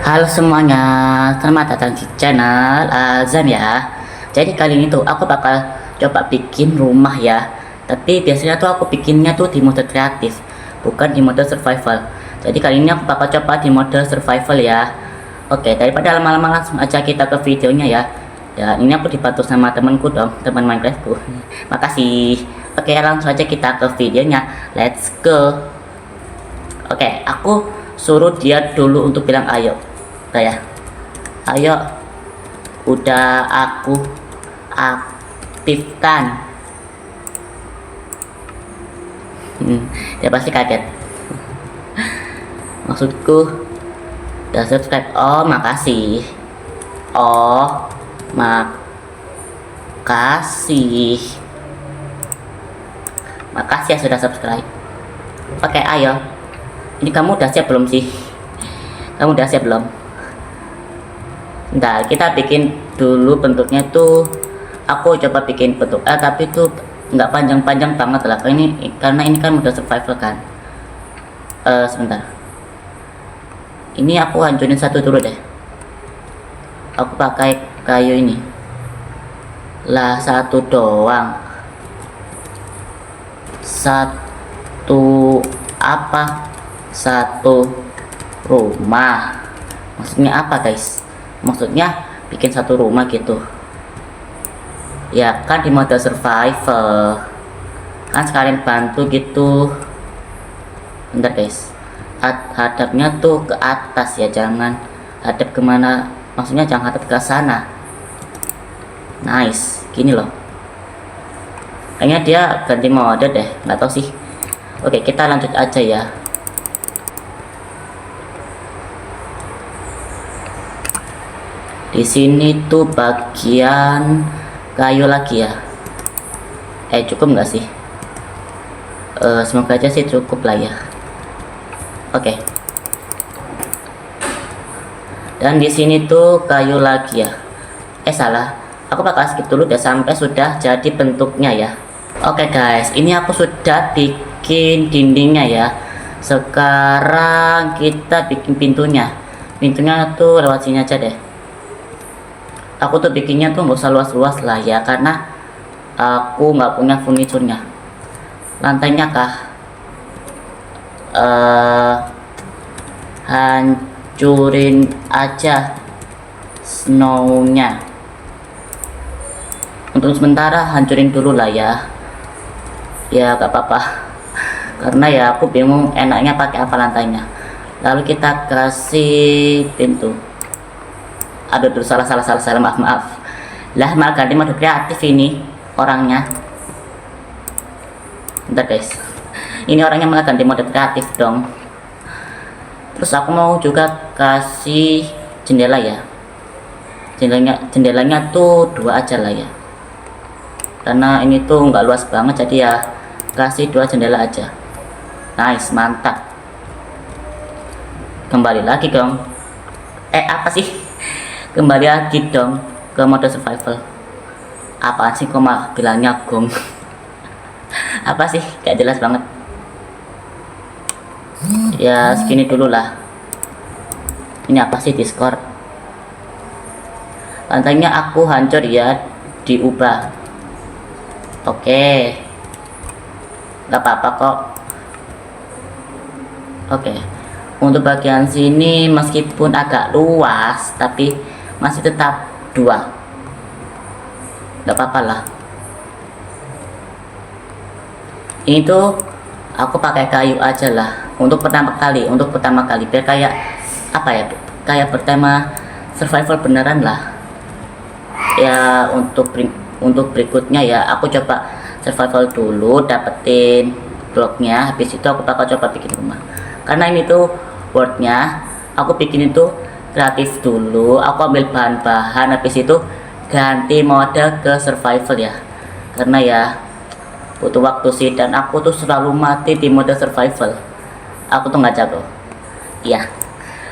Halo semuanya, selamat datang di channel Azam ya. Jadi kali ini tuh aku bakal coba bikin rumah ya. Tapi biasanya tuh aku bikinnya tuh di mode kreatif, bukan di mode survival. Jadi kali ini aku bakal coba di mode survival ya. Oke, daripada lama-lama langsung aja kita ke videonya ya. Dan ini aku dibantu sama temanku dong, teman Minecraftku. Makasih. Oke, langsung aja kita ke videonya. Let's go. Oke, aku suruh dia dulu untuk bilang ayo. Udah ya. Ayo. Udah aku aktifkan. Dia pasti kaget. Maksudku udah subscribe. Oh, makasih. Oh, makasih. Makasih ya sudah subscribe. Oke, ayo. Ini kamu udah siap belum sih? Kamu udah siap belum? Nah, kita bikin dulu bentuknya tuh. Aku coba bikin bentuk tapi tuh nggak panjang-panjang banget lah. Karena ini kan udah survival kan. Sebentar. Ini aku hancurin satu dulu deh. Aku pakai kayu ini. Lah, satu doang. Satu apa? Satu rumah. Maksudnya apa guys? Maksudnya bikin satu rumah gitu ya, kan di mode survival kan, sekalian bantu gitu. Bentar guys, hadapnya tuh ke atas ya, jangan hadap kemana, maksudnya jangan hadap ke sana. Nice, gini loh. Kayaknya dia ganti mode deh, nggak tahu sih. Oke, kita lanjut aja ya. Di sini tuh bagian kayu lagi ya. Cukup nggak sih? Semoga aja sih cukup lah ya. Oke. Dan di sini tuh kayu lagi ya. Salah. Aku bakal skip dulu deh sampai sudah jadi bentuknya ya. Oke guys, ini aku sudah bikin dindingnya ya. Sekarang kita bikin pintunya. Pintunya tuh lewat sini aja deh. Aku tuh bikinnya tuh nggak usah luas-luas lah ya, karena aku nggak punya furniturnya. Lantainya kah hancurin aja snownya. Untuk sementara hancurin dulu lah ya. Ya gak apa-apa, karena ya aku bingung enaknya pakai apa lantainya. Lalu kita kasih pintu. Aduh, salah, maaf lah, malah ganti mode kreatif ini orangnya. Bentar guys, ini orangnya malah ganti mode kreatif dong. Terus aku mau juga kasih jendela ya. Jendelanya tuh 2 aja lah ya, karena ini tuh nggak luas banget, jadi ya kasih 2 jendela aja. Nice, mantap. Kembali lagi dong. Apa sih? Kembali lagi dong ke mode survival. Apaan sih kok malah bilangnya gong? Apa sih, gak jelas banget ya. Segini dulu lah. Ini apa sih, Discord? Lantainya aku hancur ya, diubah. Oke, gak apa-apa kok. Oke, untuk bagian sini meskipun agak luas tapi masih tetap 2. Gak apa-apa lah. Ini tuh aku pakai kayu aja lah untuk pertama kali biar kayak apa ya, kayak bertema survival beneran lah ya. Untuk berikutnya ya aku coba survival dulu, dapetin bloknya, habis itu aku bakal coba bikin rumah. Karena ini tuh wordnya aku bikin itu kreatif dulu, aku ambil bahan-bahan, habis itu ganti mode ke survival ya, karena ya butuh waktu sih, dan aku tuh selalu mati di mode survival. Aku tuh nggak jago, iya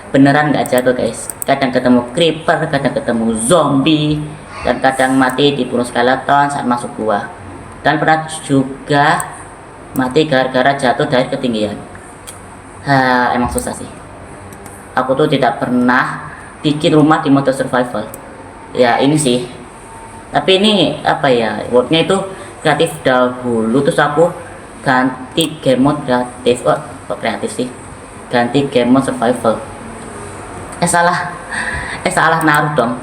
beneran nggak jago guys. Kadang ketemu creeper, kadang ketemu zombie, dan kadang mati dibunuh skeleton saat masuk gua, dan pernah juga mati gara-gara jatuh dari ketinggian. Emang susah sih. aku tuh tidak pernah bikin rumah di mode survival. Ya ini sih, tapi ini apa ya, wordnya itu kreatif dahulu, terus aku ganti game mode kreatif. Kok kreatif sih, ganti game mode survival. Salah naruh dong,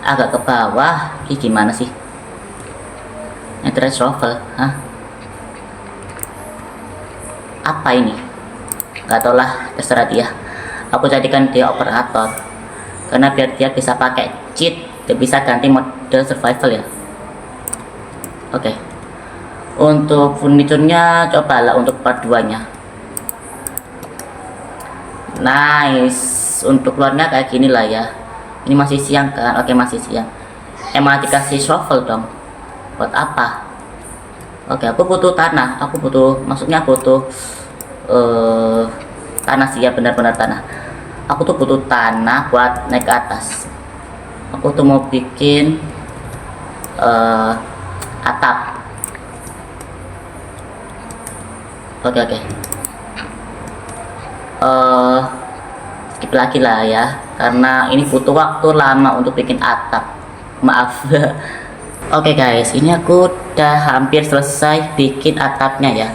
agak ke bawah. Ini gimana sih, Netherite shovel, hah? Apa ini? Gak tau lah, terserah dia. Aku jadikan dia operator karena biar dia bisa pakai cheat, dia bisa ganti mode survival ya. Oke. Untuk furniturnya cobalah untuk part 2 nya. Nice. Untuk luarnya kayak gini lah ya. Ini masih siang kan? Oke, masih siang. Emang dikasih shovel dong. Buat apa? Oke, aku butuh tanah. Maksudnya butuh tanah sih ya, benar-benar tanah. Aku tuh butuh tanah buat naik ke atas. Aku tuh mau bikin atap. Oke. Skip lagi lah ya, karena ini butuh waktu lama untuk bikin atap. Maaf. Oke guys, ini aku udah hampir selesai bikin atapnya ya.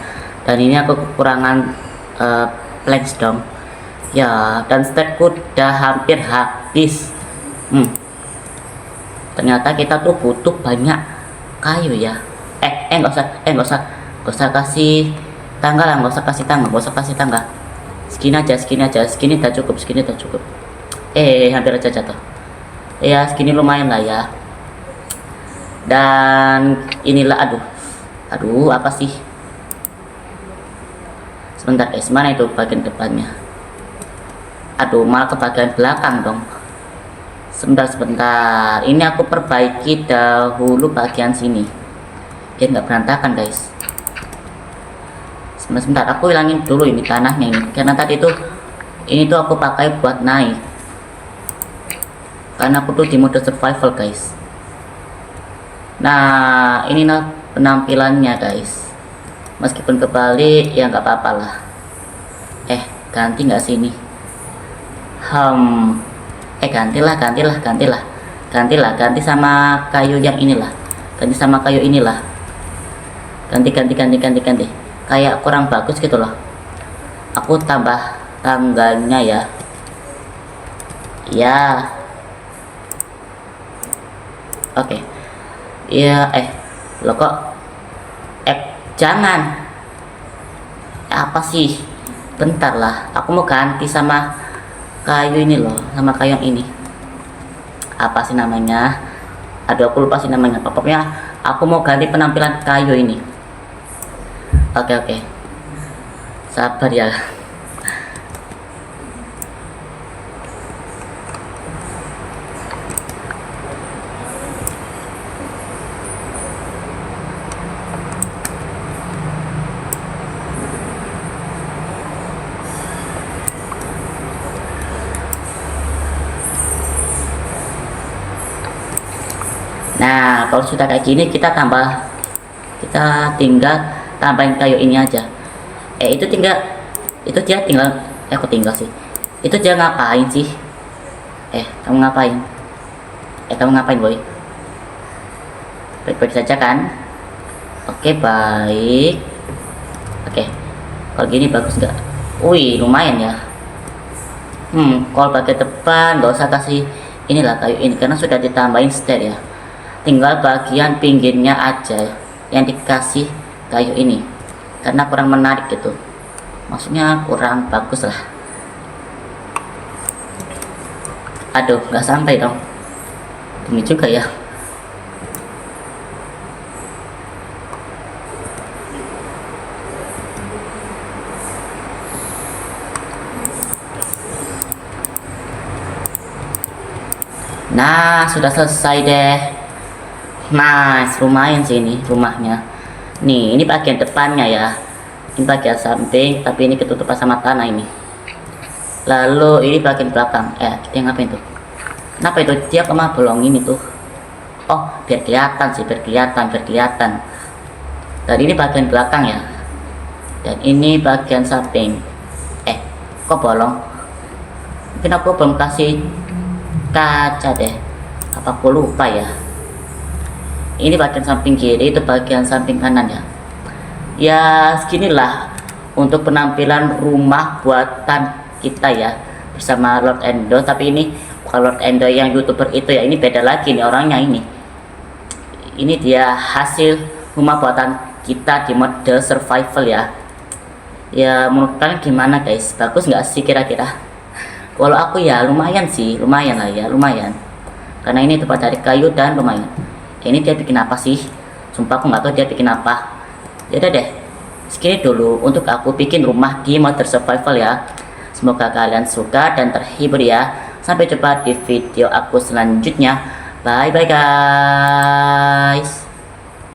Dan ini aku kekurangan planks dong. Ya, dan stackku udah hampir habis. Ternyata kita tuh butuh banyak kayu ya. Nggak usah kasih tangga lah, nggak usah kasih tangga. Segini aja, segini udah cukup. Hampir aja jatuh. Ya, segini lumayan lah ya. Dan inilah, aduh, apa sih? Sebentar guys, mana itu bagian depannya? Aduh, malah ke bagian belakang dong. Sebentar. Ini aku perbaiki dahulu bagian sini, biar nggak berantakan guys. Sebentar, aku hilangin dulu ini tanahnya ini, karena tadi tuh ini tuh aku pakai buat naik, karena aku tuh di mode survival guys. Nah, ini nah penampilannya guys. Meskipun kebalik ya nggak apa-apa lah. Ganti nggak sini? Ganti sama kayu yang inilah. Ganti. Kayak kurang bagus gitu loh. Aku tambah tangganya ya. Ya. Oke. Ya, lo kok jangan. Apa sih? Bentar lah, aku mau ganti sama kayu ini loh, sama kayu yang ini. Apa sih namanya? Aduh, aku lupa sih namanya. Pokoknya aku mau ganti penampilan kayu ini. Oke. Sabar ya. Nah, kalau sudah kayak gini kita tinggal tambahin kayu ini aja. Itu dia tinggal itu dia ngapain sih? Kamu ngapain boy? Baik-baik saja kan? Oke, baik. Oke, kalau gini bagus nggak? Wih, lumayan ya. Kalau bagian depan nggak usah kasih inilah kayu ini, karena sudah ditambahin stair ya. Tinggal bagian pinggirnya aja yang dikasih kayu ini, karena kurang menarik gitu, maksudnya kurang bagus lah. Aduh, nggak sampai dong. Ini juga ya. Nah, sudah selesai deh. Nice, lumayan sih ini rumahnya. Nih, ini bagian depannya ya. Ini bagian samping, tapi ini ketutupan sama tanah ini. Lalu ini bagian belakang. Dia ngapain tuh? Kenapa itu dia kemana bolongin itu? Oh, biar kelihatan sih, biar kelihatan. Dan ini bagian belakang ya. Dan ini bagian samping. Kok bolong? Mungkin aku belum kasih kaca deh. Apa aku lupa ya? Ini bagian samping kiri, itu bagian samping kanan ya. Ya seginilah untuk penampilan rumah buatan kita ya bersama Lord Endo. Tapi ini bukan Lord Endo yang YouTuber itu ya, ini beda lagi nih orangnya ini. Ini dia hasil rumah buatan kita di mode survival ya. Ya menurut kalian gimana guys? Bagus nggak sih kira-kira? Kalau aku ya lumayan sih, lumayan lah ya, lumayan. Karena ini terbuat dari kayu dan lumayan. Ini dia bikin apa sih? Sumpah aku nggak tahu dia bikin apa. Yaudah deh, segini dulu untuk aku bikin rumah di mode survival ya. Semoga kalian suka dan terhibur ya. Sampai jumpa di video aku selanjutnya. Bye bye guys.